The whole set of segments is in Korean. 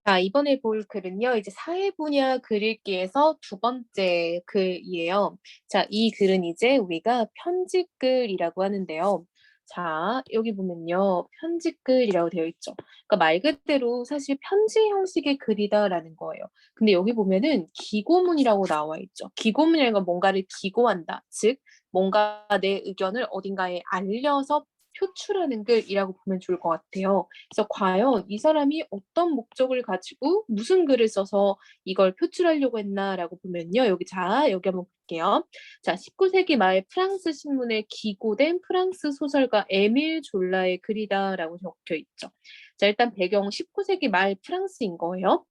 자, 이번에 볼 글은요, 이제 사회 분야 글 읽기에서 두 번째 글이에요. 자, 이 글은 이제 우리가 편집글이라고 하는데요. 자, 여기 보면요, 편집글이라고 되어 있죠. 그러니까 말 그대로 사실 편지 형식의 글이다라는 거예요. 근데 여기 보면은 기고문이라고 나와 있죠. 기고문이라는 건 뭔가를 기고한다. 즉, 뭔가 내 의견을 어딘가에 알려서 표출하는 글이라고 보면 좋을 것 같아요. 그래서 과연 이 사람이 어떤 목적을 가지고 무슨 글을 써서 이걸 표출하려고 했나라고 보면요. 여기 한번 볼게요. 자, 19세기 말 프랑스 신문에 기고된 프랑스 소설가 에밀 졸라의 글이다라고 적혀 있죠. 자, 일단 배경 19세기 말 프랑스인 거예요.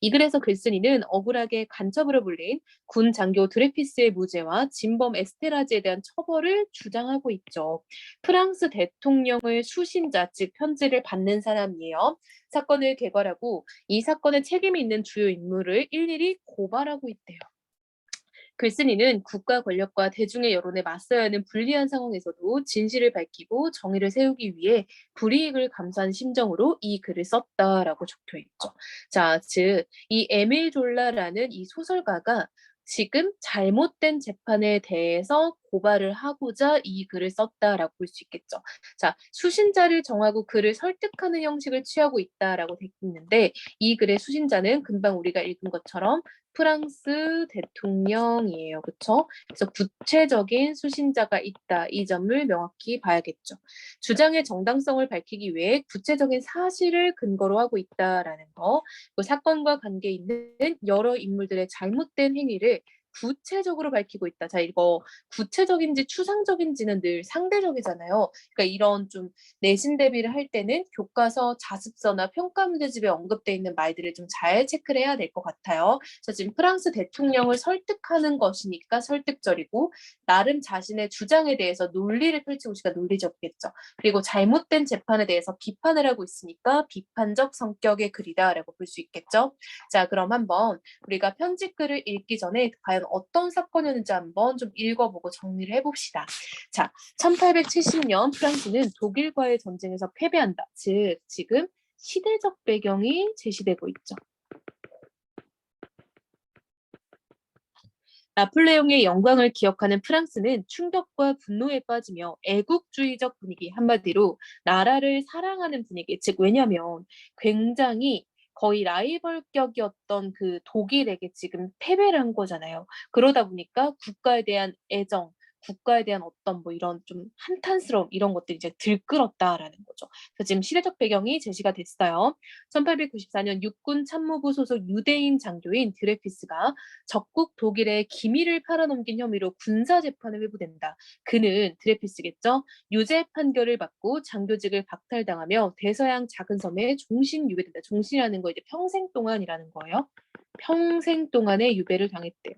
이 글에서 글쓴이는 억울하게 간첩으로 불린 군 장교 드레피스의 무죄와 진범 에스테라지에 대한 처벌을 주장하고 있죠. 프랑스 대통령의 수신자, 즉 편지를 받는 사람이에요. 사건을 개괄하고 이 사건에 책임이 있는 주요 인물을 일일이 고발하고 있대요. 글쓴이는 국가 권력과 대중의 여론에 맞서야 하는 불리한 상황에서도 진실을 밝히고 정의를 세우기 위해 불이익을 감수한 심정으로 이 글을 썼다라고 적혀 있죠. 자, 즉, 이 에밀 졸라라는 이 소설가가 지금 잘못된 재판에 대해서 고발을 하고자 이 글을 썼다라고 볼 수 있겠죠. 자, 수신자를 정하고 그를 설득하는 형식을 취하고 있다라고 되어 있는데 이 글의 수신자는 금방 우리가 읽은 것처럼 프랑스 대통령이에요. 그쵸? 그래서 구체적인 수신자가 있다. 이 점을 명확히 봐야겠죠. 주장의 정당성을 밝히기 위해 구체적인 사실을 근거로 하고 있다라는 거. 그 사건과 관계 있는 여러 인물들의 잘못된 행위를 구체적으로 밝히고 있다. 자, 이거 구체적인지 추상적인지는 늘 상대적이잖아요. 그러니까 이런 좀 내신 대비를 할 때는 교과서, 자습서나 평가 문제집에 언급돼 있는 말들을 좀 잘 체크를 해야 될 것 같아요. 그래서 지금 프랑스 대통령을 설득하는 것이니까 설득절이고 나름 자신의 주장에 대해서 논리를 펼치고 있으니까 논리적이겠죠. 그리고 잘못된 재판에 대해서 비판을 하고 있으니까 비판적 성격의 글이다라고 볼 수 있겠죠. 자, 그럼 한번 우리가 편집글을 읽기 전에 과연 어떤 사건이었는지 한번 좀 읽어보고 정리를 해봅시다. 자, 1870년 프랑스는 독일과의 전쟁에서 패배한다. 즉, 지금 시대적 배경이 제시되고 있죠. 나폴레옹의 영광을 기억하는 프랑스는 충격과 분노에 빠지며 애국주의적 분위기, 한마디로 나라를 사랑하는 분위기, 즉 왜냐하면 굉장히 거의 라이벌격이었던 그 독일에게 지금 패배를 한 거잖아요. 그러다 보니까 국가에 대한 애정, 국가에 대한 어떤 뭐 이런 좀 한탄스러움 이런 것들이 이제 들끓었다라는 거죠. 그래서 지금 시대적 배경이 제시가 됐어요. 1894년 육군 참모부 소속 유대인 장교인 드레피스가 적국 독일에 기밀을 팔아넘긴 혐의로 군사 재판에 회부된다. 그는 드레피스겠죠. 유죄 판결을 받고 장교직을 박탈당하며 대서양 작은 섬에 종신 유배된다. 종신이라는 거 이제 평생 동안이라는 거예요. 평생 동안의 유배를 당했대요.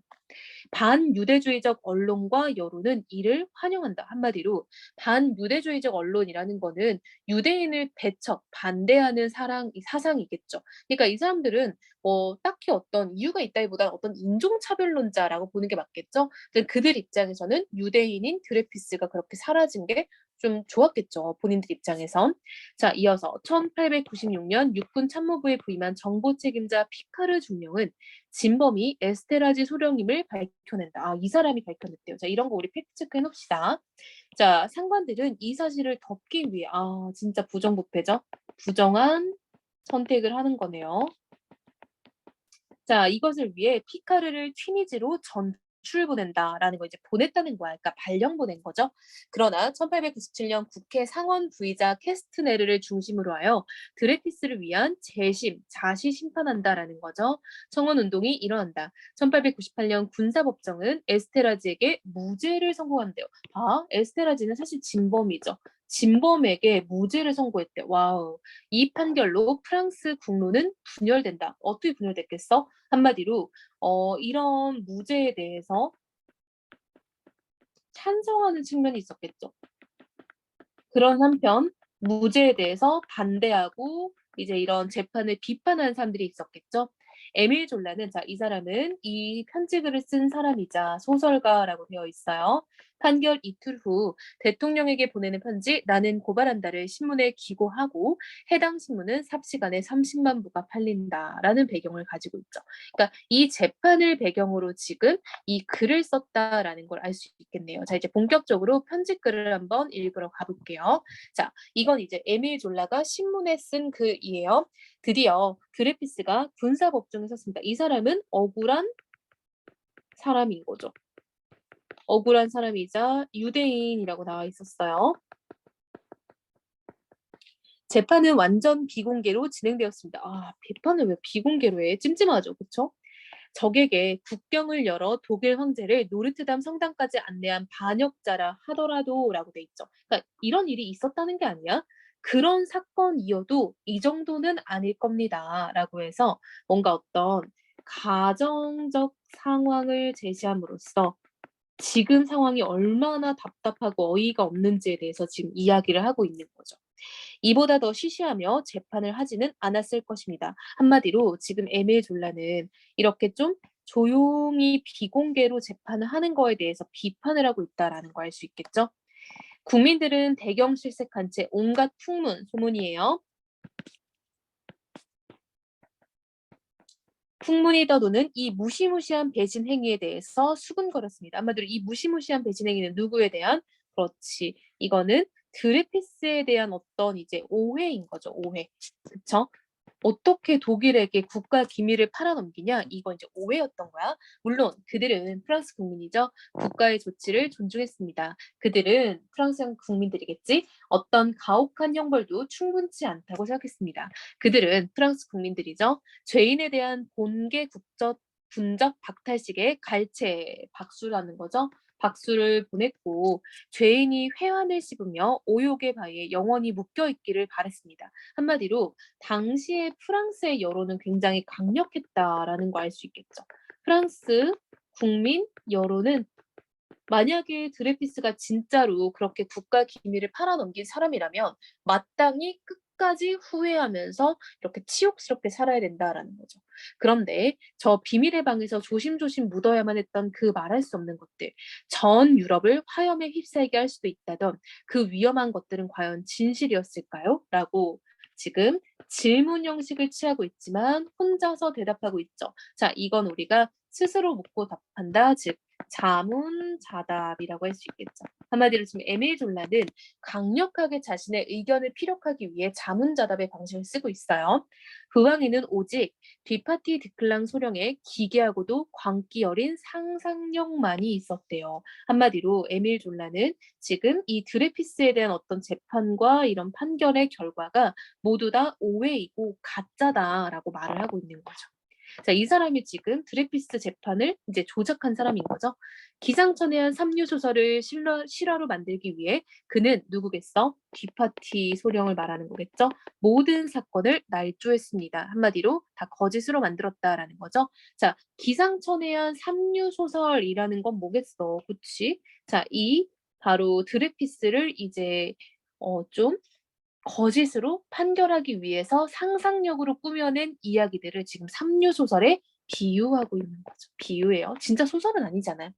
반유대주의적 언론과 여론은 이를 환영한다. 한마디로 반유대주의적 언론이라는 거는 유대인을 배척, 반대하는 사상이겠죠. 그러니까 이 사람들은 뭐 딱히 어떤 이유가 있다기보다는 어떤 인종차별론자라고 보는 게 맞겠죠. 그들 입장에서는 유대인인 드레피스가 그렇게 사라진 게 좀 좋았겠죠. 본인들 입장에선. 자, 이어서 1896년 육군 참모부에 부임한 정보 책임자 피카르 중령은 진범이 에스테라지 소령임을 밝혀낸다. 아, 이 사람이 밝혀냈대요. 자, 이런 거 우리 팩트 체크해 놓읍시다. 자, 상관들은 이 사실을 덮기 위해 진짜 부정부패죠. 부정한 선택을 하는 거네요. 자, 이것을 위해 피카르를 튀니지로 전출보낸다라는 거 이제 보냈다는 거야. 그러니까 발령 보낸 거죠. 그러나 1897년 국회 상원 부의자 캐스트네르를 중심으로 하여 드레피스를 위한 재심, 자시 심판한다라는 거죠. 청원 운동이 일어난다. 1898년 군사법정은 에스테라지에게 무죄를 선고한대요. 에스테라지는 사실 진범이죠. 진범에게 무죄를 선고했대. 와우. 이 판결로 프랑스 국로는 분열된다. 어떻게 분열됐겠어? 한마디로 이런 무죄에 대해서 찬성하는 측면이 있었겠죠. 그런 한편 무죄에 대해서 반대하고 이제 이런 재판을 비판하는 사람들이 있었겠죠. 에밀 졸라는 이 사람은 이 편지글을 쓴 사람이자 소설가라고 되어 있어요. 판결 이틀 후 대통령에게 보내는 편지 나는 고발한다를 신문에 기고하고 해당 신문은 삽시간에 30만 부가 팔린다라는 배경을 가지고 있죠. 그러니까 이 재판을 배경으로 지금 이 글을 썼다라는 걸 알 수 있겠네요. 자, 이제 본격적으로 편집글을 한번 읽으러 가볼게요. 자, 이건 이제 에밀 졸라가 신문에 쓴 글이에요. 드디어 드레피스가 군사법정에 섰습니다. 이 사람은 억울한 사람인 거죠. 억울한 사람이자 유대인이라고 나와 있었어요. 재판은 완전 비공개로 진행되었습니다. 아, 비판을 왜 비공개로 해? 찜찜하죠, 그쵸? 적에게 국경을 열어 독일 황제를 노르트담 성당까지 안내한 반역자라 하더라도라고 돼 있죠. 그러니까 이런 일이 있었다는 게 아니야. 그런 사건이어도 이 정도는 아닐 겁니다라고 해서 뭔가 어떤 가정적 상황을 제시함으로써 지금 상황이 얼마나 답답하고 어이가 없는지에 대해서 지금 이야기를 하고 있는 거죠. 이보다 더 시시하며 재판을 하지는 않았을 것입니다. 한마디로 지금 에밀 졸라는 이렇게 좀 조용히 비공개로 재판을 하는 거에 대해서 비판을 하고 있다라는 거 알 수 있겠죠? 국민들은 대경 실색한 채 온갖 풍문, 소문이에요. 풍문이 떠도는 이 무시무시한 배신 행위에 대해서 수군거렸습니다. 한마디로 이 무시무시한 배신 행위는 누구에 대한? 그렇지. 이거는 드레피스에 대한 어떤 이제 오해인 거죠. 오해. 그쵸? 어떻게 독일에게 국가 기밀을 팔아넘기냐? 이건 이제 오해였던 거야. 물론 그들은 프랑스 국민이죠. 국가의 조치를 존중했습니다. 그들은 프랑스 국민들이겠지. 어떤 가혹한 형벌도 충분치 않다고 생각했습니다. 그들은 프랑스 국민들이죠. 죄인에 대한 본계 국적 분적 박탈식에 갈채 박수라는 거죠. 박수를 보냈고 죄인이 회환을 씹으며 오욕의 바위에 영원히 묶여 있기를 바랬습니다. 한마디로 당시의 프랑스의 여론은 굉장히 강력했다라는 거 알 수 있겠죠. 프랑스 국민 여론은 만약에 드레피스가 진짜로 그렇게 국가 기밀을 팔아넘긴 사람이라면 마땅히 끝까지 후회하면서 이렇게 치욕스럽게 살아야 된다라는 거죠. 그런데 저 비밀의 방에서 조심조심 묻어야만 했던 그 말할 수 없는 것들, 전 유럽을 화염에 휩싸이게 할 수도 있다던 그 위험한 것들은 과연 진실이었을까요? 라고 지금 질문 형식을 취하고 있지만 혼자서 대답하고 있죠. 자, 이건 우리가 스스로 묻고 답한다, 즉 자문자답이라고 할 수 있겠죠. 한마디로 지금 에밀 졸라는 강력하게 자신의 의견을 피력하기 위해 자문자답의 방식을 쓰고 있어요. 그 왕에는 오직 뒤파티 드클랑 소령의 기괴하고도 광기 어린 상상력만이 있었대요. 한마디로 에밀 졸라는 지금 이 드레피스에 대한 어떤 재판과 이런 판결의 결과가 모두 다 오해이고 가짜다라고 말을 하고 있는 거죠. 자, 이 사람이 지금 드레피스 재판을 이제 조작한 사람인 거죠. 기상천외한 삼류 소설을 실화로 만들기 위해 그는 누구겠어? 뒤파티 소령을 말하는 거겠죠. 모든 사건을 날조했습니다. 한마디로 다 거짓으로 만들었다라는 거죠. 자, 기상천외한 삼류 소설이라는 건 뭐겠어? 그치? 자, 이 바로 드레피스를 이제 좀 거짓으로 판결하기 위해서 상상력으로 꾸며낸 이야기들을 지금 삼류 소설에 비유하고 있는 거죠. 비유예요. 진짜 소설은 아니잖아요.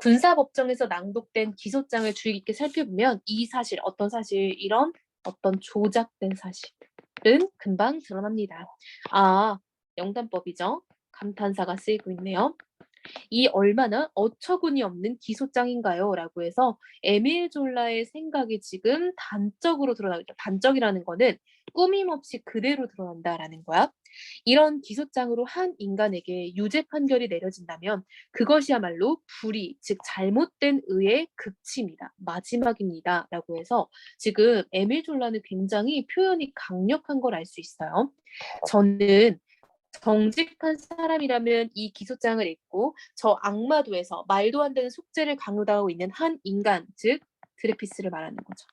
군사법정에서 낭독된 기소장을 주의 깊게 살펴보면 이 사실, 어떤 사실, 이런 어떤 조작된 사실은 금방 드러납니다. 아, 영단법이죠. 감탄사가 쓰이고 있네요. 이 얼마나 어처구니 없는 기소장인가요? 라고 해서 에밀 졸라의 생각이 지금 단적으로 드러나고 있다. 단적이라는 거는 꾸밈없이 그대로 드러난다라는 거야. 이런 기소장으로 한 인간에게 유죄 판결이 내려진다면 그것이야말로 불의, 즉 잘못된 의의 극치입니다. 마지막입니다. 라고 해서 지금 에밀 졸라는 굉장히 표현이 강력한 걸 알 수 있어요. 저는 정직한 사람이라면 이 기소장을 읽고 저 악마도에서 말도 안 되는 속죄를 강요당하고 있는 한 인간, 즉 드레피스를 말하는 거죠.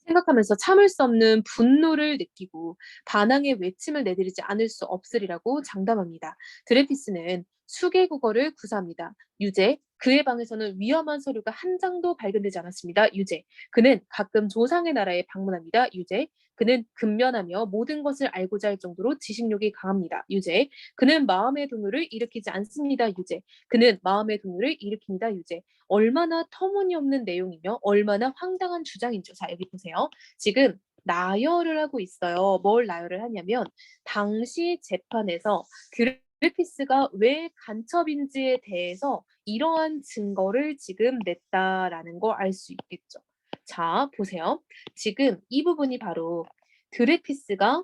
생각하면서 참을 수 없는 분노를 느끼고 반항의 외침을 내드리지 않을 수 없으리라고 장담합니다. 드레피스는 수개국어를 구사합니다. 유죄. 그의 방에서는 위험한 서류가 한 장도 발견되지 않았습니다. 유죄. 그는 가끔 조상의 나라에 방문합니다. 유죄. 그는 근면하며 모든 것을 알고자 할 정도로 지식욕이 강합니다. 유죄. 그는 마음의 동요를 일으키지 않습니다. 유죄. 그는 마음의 동요를 일으킵니다. 유죄. 얼마나 터무니없는 내용이며 얼마나 황당한 주장인지. 자, 여기 보세요. 지금 나열을 하고 있어요. 뭘 나열을 하냐면 당시 재판에서 그리피스가 왜 간첩인지에 대해서 이러한 증거를 지금 냈다라는 걸 알 수 있겠죠. 자, 보세요. 지금 이 부분이 바로 드레피스가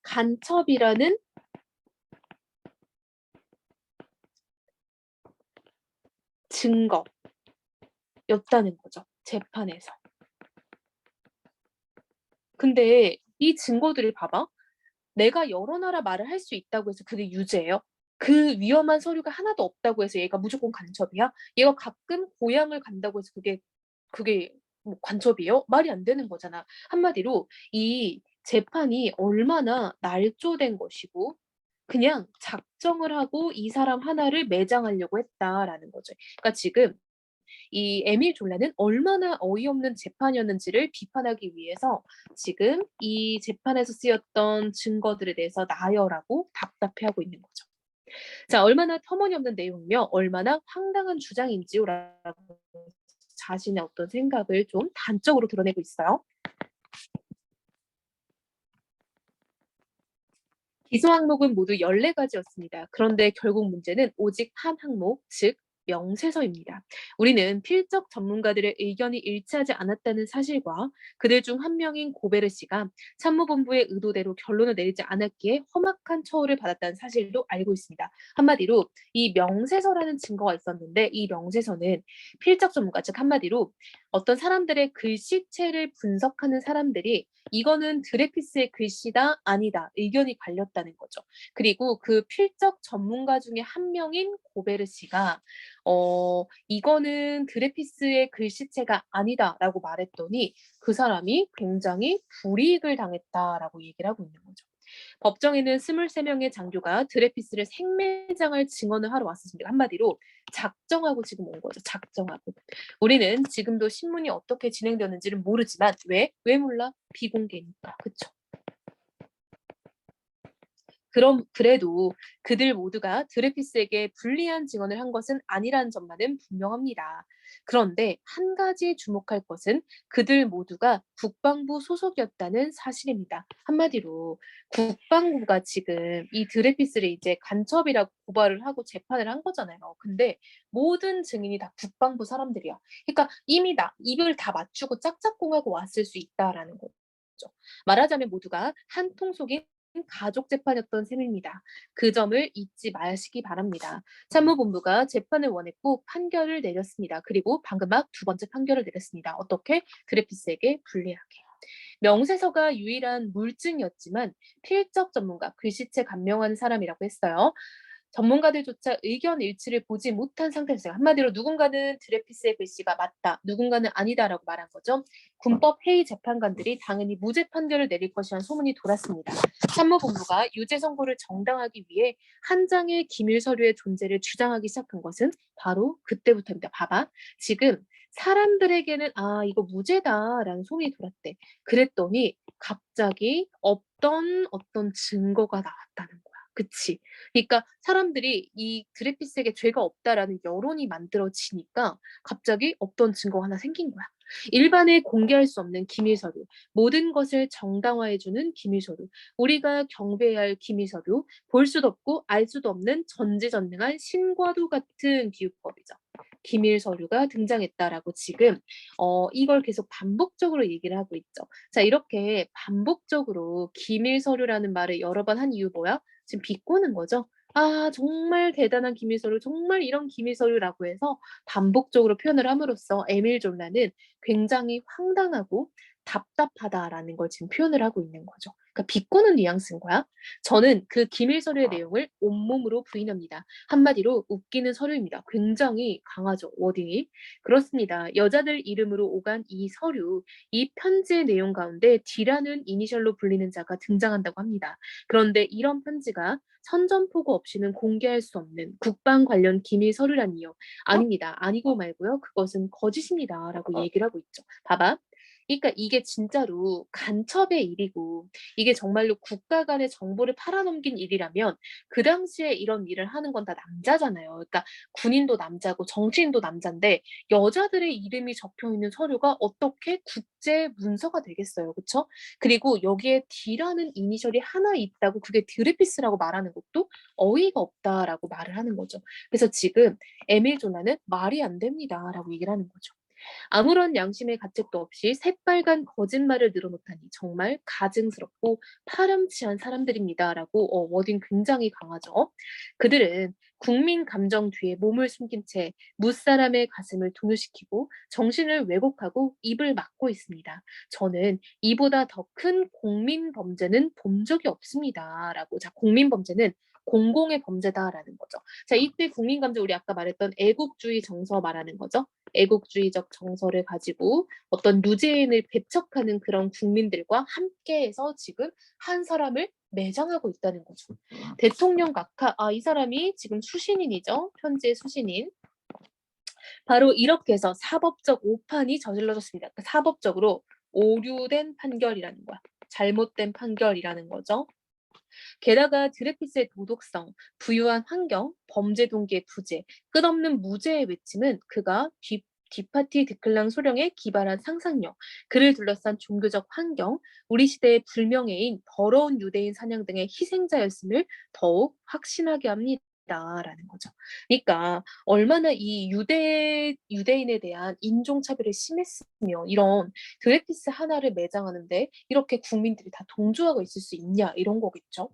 간첩이라는 증거였다는 거죠. 재판에서. 근데 이 증거들을 봐봐. 내가 여러 나라 말을 할 수 있다고 해서 그게 유죄예요? 그 위험한 서류가 하나도 없다고 해서 얘가 무조건 간첩이야? 얘가 가끔 고향을 간다고 해서 그게 뭐 간첩이에요? 말이 안 되는 거잖아. 한마디로 이 재판이 얼마나 날조된 것이고 그냥 작정을 하고 이 사람 하나를 매장하려고 했다라는 거죠. 그러니까 지금 이 에밀 졸라는 얼마나 어이없는 재판이었는지를 비판하기 위해서 지금 이 재판에서 쓰였던 증거들에 대해서 나열하고 답답해하고 있는 거죠. 자, 얼마나 터무니없는 내용이며 얼마나 황당한 주장인지라고 자신의 어떤 생각을 좀 단적으로 드러내고 있어요. 기소 항목은 모두 14가지였습니다. 그런데 결국 문제는 오직 한 항목, 즉 명세서입니다. 우리는 필적 전문가들의 의견이 일치하지 않았다는 사실과 그들 중 한 명인 고베르 씨가 참모본부의 의도대로 결론을 내리지 않았기에 험악한 처우를 받았다는 사실도 알고 있습니다. 한마디로 이 명세서라는 증거가 있었는데 이 명세서는 필적 전문가, 즉 한마디로 어떤 사람들의 글씨체를 분석하는 사람들이 이거는 드레피스의 글씨다, 아니다, 의견이 갈렸다는 거죠. 그리고 그 필적 전문가 중에 한 명인 고베르 씨가 이거는 드레피스의 글씨체가 아니다라고 말했더니 그 사람이 굉장히 불이익을 당했다라고 얘기를 하고 있는 거죠. 법정에는 23명의 장교가 드레피스를 생매장할 증언을 하러 왔었습니다. 한마디로 작정하고 지금 온 거죠. 작정하고. 우리는 지금도 신문이 어떻게 진행되었는지는 모르지만 왜 몰라? 비공개니까. 그쵸? 그래도 그들 모두가 드레피스에게 불리한 증언을 한 것은 아니라는 점만은 분명합니다. 그런데 한 가지 주목할 것은 그들 모두가 국방부 소속이었다는 사실입니다. 한마디로 국방부가 지금 이 드레피스를 이제 간첩이라고 고발을 하고 재판을 한 거잖아요. 근데 모든 증인이 다 국방부 사람들이야. 그러니까 이미 입을 다 맞추고 짝짝꿍하고 왔을 수 있다라는 거죠. 말하자면 모두가 한 통속인 가족 재판이었던 셈입니다. 그 점을 잊지 마시기 바랍니다. 참모본부가 재판을 원했고 판결을 내렸습니다. 그리고 방금 막 두 번째 판결을 내렸습니다. 어떻게? 드레피스에게 불리하게. 명세서가 유일한 물증이었지만 필적 전문가, 글씨체 감명하는 사람이라고 했어요. 전문가들조차 의견 일치를 보지 못한 상태였어요. 한마디로 누군가는 드레피스의 글씨가 맞다, 누군가는 아니다라고 말한 거죠. 군법 회의 재판관들이 당연히 무죄 판결을 내릴 것이라는 소문이 돌았습니다. 참모본부가 유죄 선고를 정당하기 위해 한 장의 기밀 서류의 존재를 주장하기 시작한 것은 바로 그때부터입니다. 봐봐. 지금 사람들에게는 이거 무죄다라는 소문이 돌았대. 그랬더니 갑자기 없던 어떤 증거가 나왔다는 거야. 그치? 그러니까 사람들이 이 드레피스에게 죄가 없다라는 여론이 만들어지니까 갑자기 없던 증거가 하나 생긴 거야. 일반에 공개할 수 없는 기밀 서류, 모든 것을 정당화해주는 기밀 서류, 우리가 경배해야 할 기밀 서류, 볼 수도 없고 알 수도 없는 전지전능한 신과도 같은 기우법이죠. 기밀 서류가 등장했다라고 지금 이걸 계속 반복적으로 얘기를 하고 있죠. 자, 이렇게 반복적으로 기밀 서류라는 말을 여러 번 한 이유 뭐야? 지금 비꼬는 거죠. 정말 대단한 기밀 서류, 정말 이런 기밀 서류라고 해서 반복적으로 표현을 함으로써 에밀 졸라는 굉장히 황당하고 답답하다라는 걸 지금 표현을 하고 있는 거죠. 그러니까 비꼬는 뉘앙스인 거야. 저는 그 기밀 서류의 내용을 온몸으로 부인합니다. 한마디로 웃기는 서류입니다. 굉장히 강하죠, 워딩이. 그렇습니다. 여자들 이름으로 오간 이 서류, 이 편지의 내용 가운데 D라는 이니셜로 불리는 자가 등장한다고 합니다. 그런데 이런 편지가 선전포고 없이는 공개할 수 없는 국방 관련 기밀 서류라니요. 아닙니다. 아니고 말고요. 그것은 거짓입니다. 라고 얘기를 하고 있죠. 봐봐. 그러니까 이게 진짜로 간첩의 일이고 이게 정말로 국가 간의 정보를 팔아넘긴 일이라면 그 당시에 이런 일을 하는 건 다 남자잖아요. 그러니까 군인도 남자고 정치인도 남잔데 여자들의 이름이 적혀 있는 서류가 어떻게 국제 문서가 되겠어요. 그쵸? 그리고 여기에 D라는 이니셜이 하나 있다고 그게 드레피스라고 말하는 것도 어이가 없다라고 말을 하는 거죠. 그래서 지금 에밀 조나는 말이 안 됩니다라고 얘기를 하는 거죠. 아무런 양심의 가책도 없이 새빨간 거짓말을 늘어놓다니 정말 가증스럽고 파렴치한 사람들입니다라고 워딩 굉장히 강하죠. 그들은 국민 감정 뒤에 몸을 숨긴 채 무사람의 가슴을 동요시키고 정신을 왜곡하고 입을 막고 있습니다. 저는 이보다 더 큰 국민 범죄는 본 적이 없습니다라고. 자, 국민 범죄는 공공의 범죄다라는 거죠. 자, 이때 국민 감정 우리 아까 말했던 애국주의 정서 말하는 거죠. 애국주의적 정서를 가지고 어떤 루제인을 배척하는 그런 국민들과 함께해서 지금 한 사람을 매장하고 있다는 거죠. 대통령 각하, 이 사람이 지금 수신인이죠. 현재 수신인. 바로 이렇게 해서 사법적 오판이 저질러졌습니다. 그러니까 사법적으로 오류된 판결이라는 거야. 잘못된 판결이라는 거죠. 게다가 드레피스의 도덕성, 부유한 환경, 범죄 동기의 부재, 끝없는 무죄의 외침은 그가 디파티 드클랑 소령에 기발한 상상력, 그를 둘러싼 종교적 환경, 우리 시대의 불명예인 더러운 유대인 사냥 등의 희생자였음을 더욱 확신하게 합니다. 라는 거죠. 그러니까 얼마나 이 유대인에 대한 인종차별이 심했으면 이런 드레피스 하나를 매장하는데 이렇게 국민들이 다 동조하고 있을 수 있냐 이런 거겠죠.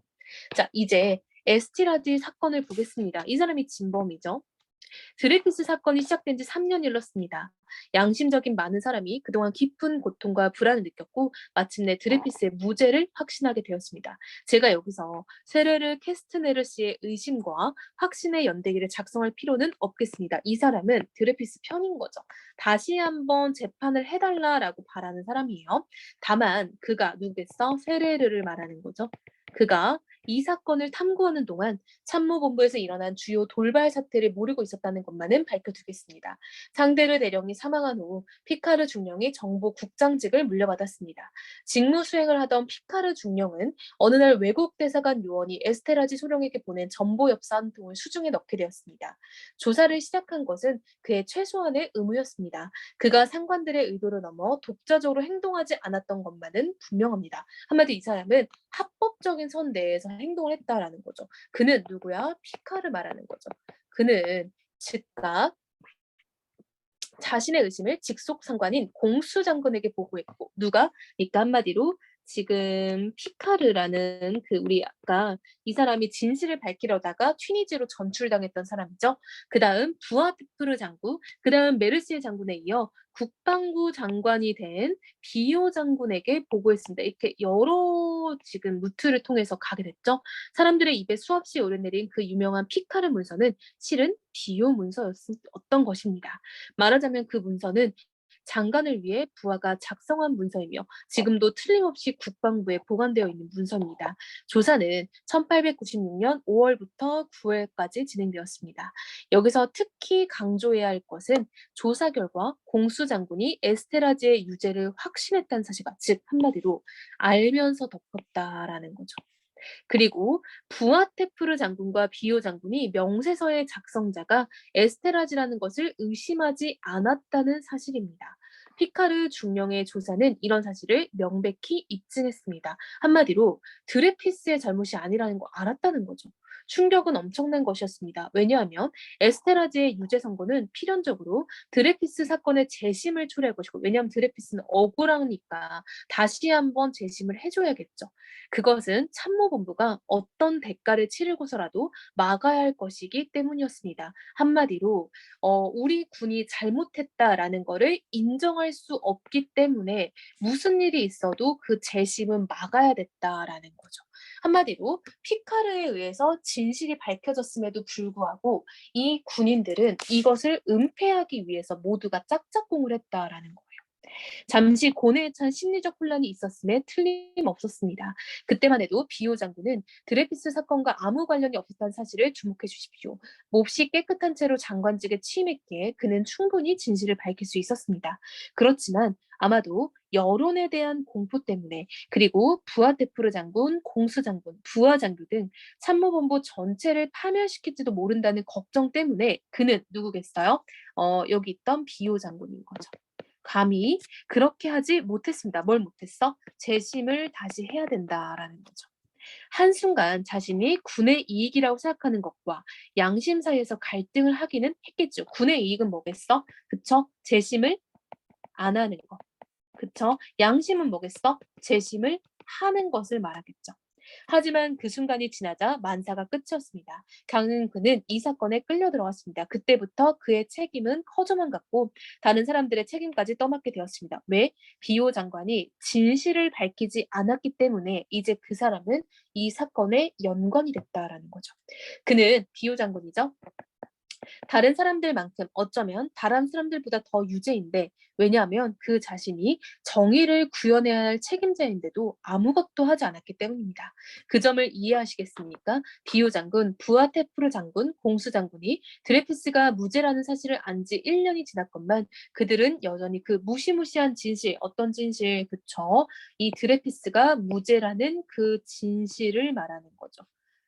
자, 이제 에스티라지 사건을 보겠습니다. 이 사람이 진범이죠. 드레피스 사건이 시작된 지 3년 흘렀습니다. 양심적인 많은 사람이 그동안 깊은 고통과 불안을 느꼈고 마침내 드레피스의 무죄를 확신하게 되었습니다. 제가 여기서 세레르 캐스트네르 씨의 의심과 확신의 연대기를 작성할 필요는 없겠습니다. 이 사람은 드레피스 편인 거죠. 다시 한번 재판을 해달라라고 바라는 사람이에요. 다만 그가 누구겠어? 세레르를 말하는 거죠. 그가 이 사건을 탐구하는 동안 참모본부에서 일어난 주요 돌발 사태를 모르고 있었다는 것만은 밝혀두겠습니다. 상데르 대령이 사망한 후 피카르 중령이 정보 국장직을 물려받았습니다. 직무 수행을 하던 피카르 중령은 어느 날 외국 대사관 요원이 에스테라지 소령에게 보낸 정보 엽서 한 통을 수중에 넣게 되었습니다. 조사를 시작한 것은 그의 최소한의 의무였습니다. 그가 상관들의 의도를 넘어 독자적으로 행동하지 않았던 것만은 분명합니다. 한마디 이 사람은 합법적인 선 내에서 행동을 했다라는 거죠. 그는 누구야? 피카를 말하는 거죠. 그는 즉각 자신의 의심을 직속 상관인 공수 장군에게 보고했고 누가? 그러니까 한마디로 지금 피카르라는 그 우리 아까 이 사람이 진실을 밝히려다가 튀니지로 전출당했던 사람이죠. 그 다음 부아테프르 장군, 그 다음 메르시에 장군에 이어 국방부 장관이 된 비오 장군에게 보고했습니다. 이렇게 여러 지금 루트를 통해서 가게 됐죠. 사람들의 입에 수없이 오르내린 그 유명한 피카르 문서는 실은 비오 문서였던 것입니다. 말하자면 그 문서는 장관을 위해 부하가 작성한 문서이며 지금도 틀림없이 국방부에 보관되어 있는 문서입니다. 조사는 1896년 5월부터 9월까지 진행되었습니다. 여기서 특히 강조해야 할 것은 조사 결과 공수장군이 에스테라지의 유죄를 확신했다는 사실과 즉 한마디로 알면서 덮었다라는 거죠. 그리고 부아테프르 장군과 비오 장군이 명세서의 작성자가 에스테라지라는 것을 의심하지 않았다는 사실입니다. 피카르 중령의 조사는 이런 사실을 명백히 입증했습니다. 한마디로 드레피스의 잘못이 아니라는 거 알았다는 거죠. 충격은 엄청난 것이었습니다. 왜냐하면 에스테라즈의 유죄 선고는 필연적으로 드레피스 사건의 재심을 초래할 것이고, 왜냐하면 드레피스는 억울하니까 다시 한번 재심을 해줘야겠죠. 그것은 참모본부가 어떤 대가를 치르고서라도 막아야 할 것이기 때문이었습니다. 한마디로 우리 군이 잘못했다라는 거를 인정할 수 없기 때문에 무슨 일이 있어도 그 재심은 막아야 됐다라는 거죠. 한마디로 피카르에 의해서 진실이 밝혀졌음에도 불구하고 이 군인들은 이것을 은폐하기 위해서 모두가 짝짝꿍을 했다라는 거예요. 잠시 고뇌에 찬 심리적 혼란이 있었음에 틀림없었습니다. 그때만 해도 비오 장군은 드레피스 사건과 아무 관련이 없었다는 사실을 주목해 주십시오. 몹시 깨끗한 채로 장관직에 취임했기에 그는 충분히 진실을 밝힐 수 있었습니다. 그렇지만 아마도 여론에 대한 공포 때문에, 그리고 부하테프르 장군, 공수 장군, 부하 장교 등 참모본부 전체를 파멸시킬지도 모른다는 걱정 때문에 그는 누구겠어요? 여기 있던 비오 장군인 거죠. 감히 그렇게 하지 못했습니다. 뭘 못했어? 재심을 다시 해야 된다라는 거죠. 한순간 자신이 군의 이익이라고 생각하는 것과 양심 사이에서 갈등을 하기는 했겠죠. 군의 이익은 뭐겠어? 그쵸? 재심을 안 하는 거. 그쵸? 양심은 뭐겠어? 재심을 하는 것을 말하겠죠. 하지만 그 순간이 지나자 만사가 끝이었습니다. 강은근은 이 사건에 끌려 들어갔습니다. 그때부터 그의 책임은 커져만 갔고 다른 사람들의 책임까지 떠맡게 되었습니다. 왜? 비오 장관이 진실을 밝히지 않았기 때문에 이제 그 사람은 이 사건에 연관이 됐다라는 거죠. 그는 비오 장군이죠. 다른 사람들만큼 어쩌면 다른 사람들보다 더 유죄인데, 왜냐하면 그 자신이 정의를 구현해야 할 책임자인데도 아무것도 하지 않았기 때문입니다. 그 점을 이해하시겠습니까? 비오 장군, 부하테프르 장군, 공수 장군이 드레피스가 무죄라는 사실을 안 지 1년이 지났건만 그들은 여전히 그 무시무시한 진실, 어떤 진실, 그쵸? 이 드레피스가 무죄라는 그 진실을 말하는 거죠.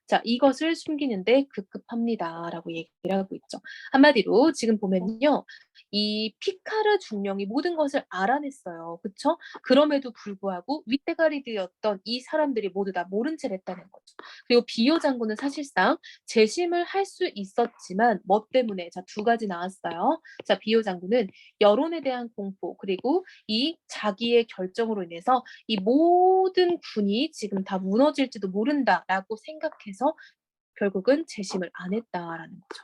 자, 이것을 숨기는데 급급합니다라고 얘기를 하고 있죠. 한마디로 지금 보면요. 이 피카르 중령이 모든 것을 알아냈어요. 그쵸? 그럼에도 불구하고 윗대가리 되었던 이 사람들이 모두 다 모른 채를 했다는 거죠. 그리고 비오 장군은 사실상 재심을 할 수 있었지만 뭐 때문에, 자, 두 가지 나왔어요. 자, 비오 장군은 여론에 대한 공포, 그리고 이 자기의 결정으로 인해서 이 모든 군이 지금 다 무너질지도 모른다라고 생각해서 결국은 재심을 안 했다라는 거죠.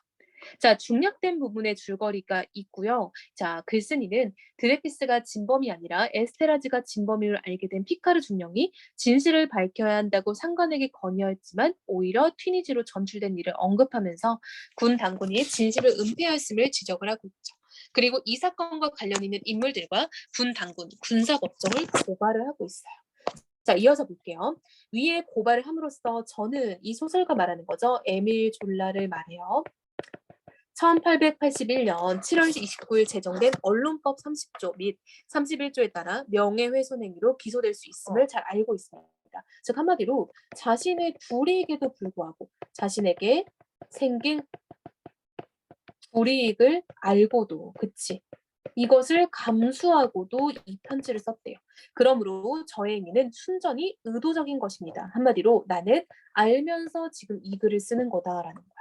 자, 중략된 부분의 줄거리가 있고요. 자, 글쓴이는 드레피스가 진범이 아니라 에스테라즈가 진범임을 알게 된 피카르 중령이 진실을 밝혀야 한다고 상관에게 건의했지만 오히려 튀니지로 전출된 일을 언급하면서 군 당군이 진실을 은폐하였음을 지적을 하고 있죠. 그리고 이 사건과 관련 있는 인물들과 군 당군, 군사법정을 고발을 하고 있어요. 자, 이어서 볼게요. 위에 고발을 함으로써 저는 이 소설가 말하는 거죠. 에밀 졸라를 말해요. 1881년 7월 29일 제정된 언론법 30조 및 31조에 따라 명예훼손 행위로 기소될 수 있음을 잘 알고 있습니다. 즉 한마디로 자신의 불이익에도 불구하고 자신에게 생긴 불이익을 알고도, 그치? 이것을 감수하고도 이 편지를 썼대요. 그러므로 저의 행위는 순전히 의도적인 것입니다. 한마디로 나는 알면서 지금 이 글을 쓰는 거다라는 거야.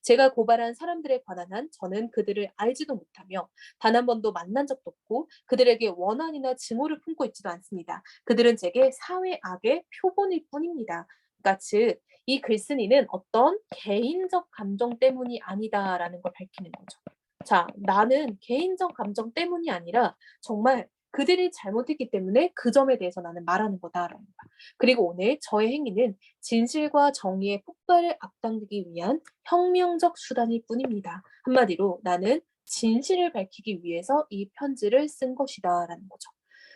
제가 고발한 사람들에 관한 한 저는 그들을 알지도 못하며 단 한 번도 만난 적도 없고 그들에게 원한이나 증오를 품고 있지도 않습니다. 그들은 제게 사회 악의 표본일 뿐입니다. 그러니까 즉 이 글쓴이는 어떤 개인적 감정 때문이 아니다라는 걸 밝히는 거죠. 자, 나는 개인적 감정 때문이 아니라 정말 그들이 잘못했기 때문에 그 점에 대해서 나는 말하는 거다라는 거야. 그리고 오늘 저의 행위는 진실과 정의의 폭발을 앞당기기 위한 혁명적 수단일 뿐입니다. 한마디로 나는 진실을 밝히기 위해서 이 편지를 쓴 것이다라는 거죠.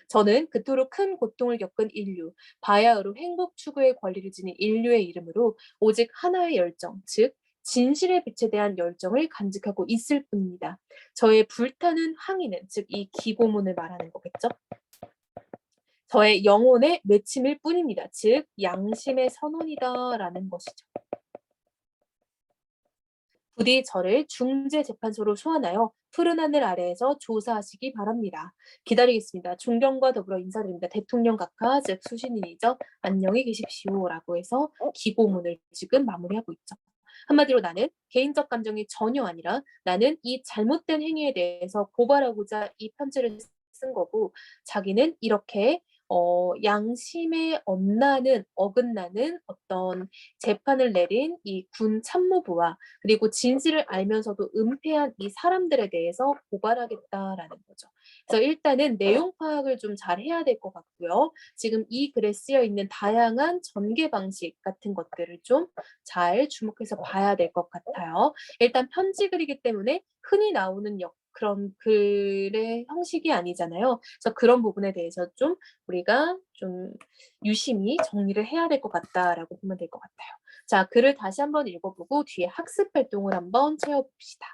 저는 그토록 큰 고통을 겪은 인류, 바야흐로 행복 추구의 권리를 지닌 인류의 이름으로 오직 하나의 열정, 즉 진실의 빛에 대한 열정을 간직하고 있을 뿐입니다. 저의 불타는 항의는, 즉 이 기고문을 말하는 거겠죠. 저의 영혼의 맺힘일 뿐입니다. 즉 양심의 선언이다라는 것이죠. 부디 저를 중재재판소로 소환하여 푸른 하늘 아래에서 조사하시기 바랍니다. 기다리겠습니다. 존경과 더불어 인사드립니다. 대통령 각하, 즉 수신인이죠. 안녕히 계십시오라고 해서 기고문을 지금 마무리하고 있죠. 한마디로 나는 개인적 감정이 전혀 아니라 나는 이 잘못된 행위에 대해서 고발하고자 이 편지를 쓴 거고 자기는 이렇게 양심에 어긋나는 어떤 재판을 내린 이 군 참모부와 그리고 진실을 알면서도 은폐한 이 사람들에 대해서 고발하겠다라는 거죠. 그래서 일단은 내용 파악을 좀 잘 해야 될 것 같고요. 지금 이 글에 쓰여 있는 다양한 전개 방식 같은 것들을 좀 잘 주목해서 봐야 될 것 같아요. 일단 편지 글이기 때문에 흔히 나오는 그런 글의 형식이 아니잖아요. 그래서 그런 부분에 대해서 좀 우리가 좀 유심히 정리를 해야 될 것 같다라고 보면 될 것 같아요. 자, 글을 다시 한번 읽어보고 뒤에 학습 활동을 한번 채워봅시다.